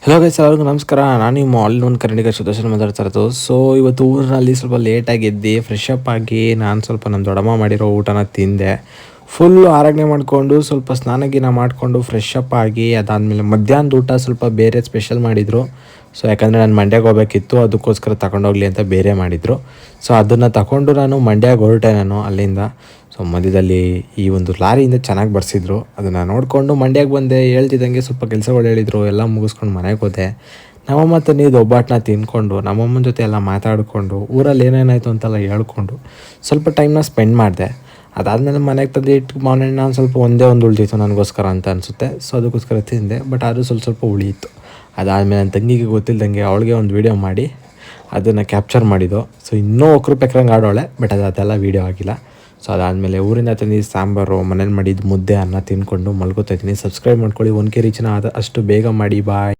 Hello guys, ಎಲ್ಲರಿಗೂ ನಮಸ್ಕಾರ. ನಾನು ನಿಮ್ಮ ಆಲ್ ಇನ್ ಒನ್ ಕನ್ನಡಿಗ ಸುದರ್ಶನ್ ಮಾತಾಡ್ತಾ ಇರೋದು. ಸೊ ಇವತ್ತು ಊರಿನಲ್ಲಿ ಸ್ವಲ್ಪ ಲೇಟಾಗಿ ಎದ್ದು ಫ್ರೆಶ್ ಅಪ್ ಆಗಿ ನಾನು ಸ್ವಲ್ಪ ನಮ್ಮ ದೊಡ್ಡಮ್ಮ ಮಾಡಿರೋ ಊಟನ ತಿಂದೆ. ಫುಲ್ಲು ಆರಗ್ನೆ ಮಾಡಿಕೊಂಡು ಸ್ವಲ್ಪ ಸ್ನಾನ ಮಾಡಿಕೊಂಡು ಫ್ರೆಶ್ ಅಪ್ ಆಗಿ ಅದಾದಮೇಲೆ ಮಧ್ಯಾಹ್ನದ ಊಟ ಸ್ವಲ್ಪ ಬೇರೆ ಸ್ಪೆಷಲ್ ಮಾಡಿದರು. ಸೊ ಯಾಕಂದರೆ ನಾನು ಮಂಡ್ಯಕ್ಕೆ ಹೋಗಬೇಕಿತ್ತು, ಅದಕ್ಕೋಸ್ಕರ ತಗೊಂಡೋಗ್ಲಿ ಅಂತ ಬೇರೆ ಮಾಡಿದರು. ಸೊ ಅದನ್ನು ತಗೊಂಡು ನಾನು ಮಂಡ್ಯಕ್ಕೆ ಹೊರಟೆ. ನಾನು ಅಲ್ಲಿಂದ ಸೊ ಮಧ್ಯದಲ್ಲಿ ಈ ಒಂದು ಲಾರಿಯಿಂದ ಚೆನ್ನಾಗಿ ಬರ್ಸಿದ್ರು. ಅದನ್ನು ನೋಡಿಕೊಂಡು ಮಂಡ್ಯಕ್ಕೆ ಬಂದೆ. ಹೇಳ್ತಿದ್ದಂಗೆ ಸ್ವಲ್ಪ ಕೆಲಸಗಳು ಹೇಳಿದರು, ಎಲ್ಲ ಮುಗಿಸ್ಕೊಂಡು ಮನೆಗೆ ಹೋದೆ. ನಮ್ಮಮ್ಮ ತಂದಿದ್ದು ಒಬ್ಬಟ್ಟನ್ನ ತಿಂದ್ಕೊಂಡು ನಮ್ಮಮ್ಮನ ಜೊತೆ ಎಲ್ಲ ಮಾತಾಡಿಕೊಂಡು ಊರಲ್ಲಿ ಏನೇನಾಯಿತು ಅಂತೆಲ್ಲ ಹೇಳ್ಕೊಂಡು ಸ್ವಲ್ಪ ಟೈಮ್ನ ಸ್ಪೆಂಡ್ ಮಾಡಿದೆ. ಅದಾದಮೇಲೆ ಮನೆಗೆ ತಂದು ಇಟ್ಟು ಮಾರ್ನಿಂಗ್ ನಾನು ಸ್ವಲ್ಪ ಒಂದೇ ಒಂದು ಉಳಿದಿತ್ತು ನನಗೋಸ್ಕರ ಅಂತ ಅನಿಸುತ್ತೆ. ಸೊ ಅದಕ್ಕೋಸ್ಕರ ತಿಂದೆ, ಬಟ್ ಅದು ಸ್ವಲ್ಪ ಉಳಿಯಿತು. ಅದಾದಮೇಲೆ ನನ್ನ ತಂಗಿಗೆ ಗೊತ್ತಿಲ್ಲದಂಗೆ ಅವಳಿಗೆ ಒಂದು ವೀಡಿಯೋ ಮಾಡಿ ಅದನ್ನು ಕ್ಯಾಪ್ಚರ್ ಮಾಡಿದ್ದು. ಸೊ ಇನ್ನೂ ಒಕ್ಕರು ಪೆಕ್ರಂಗೆ ಆಡೋಳೆ, ಬಟ್ ಅದೆಲ್ಲ ವೀಡಿಯೋ ಆಗಿಲ್ಲ. ಸೊ ಅದಾದಮೇಲೆ ಊರಿಂದ ತಂದಿದ್ದು ಸಾಂಬಾರು, ಮನೇಲಿ ಮಾಡಿದ್ದು ಮುದ್ದೆ, ಅನ್ನ ತಿಂದ್ಕೊಂಡು ಮಲ್ಕೋತಾ ಇದ್ದೀನಿ. ಸಬ್ಸ್ಕ್ರೈಬ್ ಮಾಡ್ಕೊಳ್ಳಿ. 1K ರೀಚ್ನ ಅಷ್ಟು ಬೇಗ ಮಾಡಿ. ಬಾಯ್.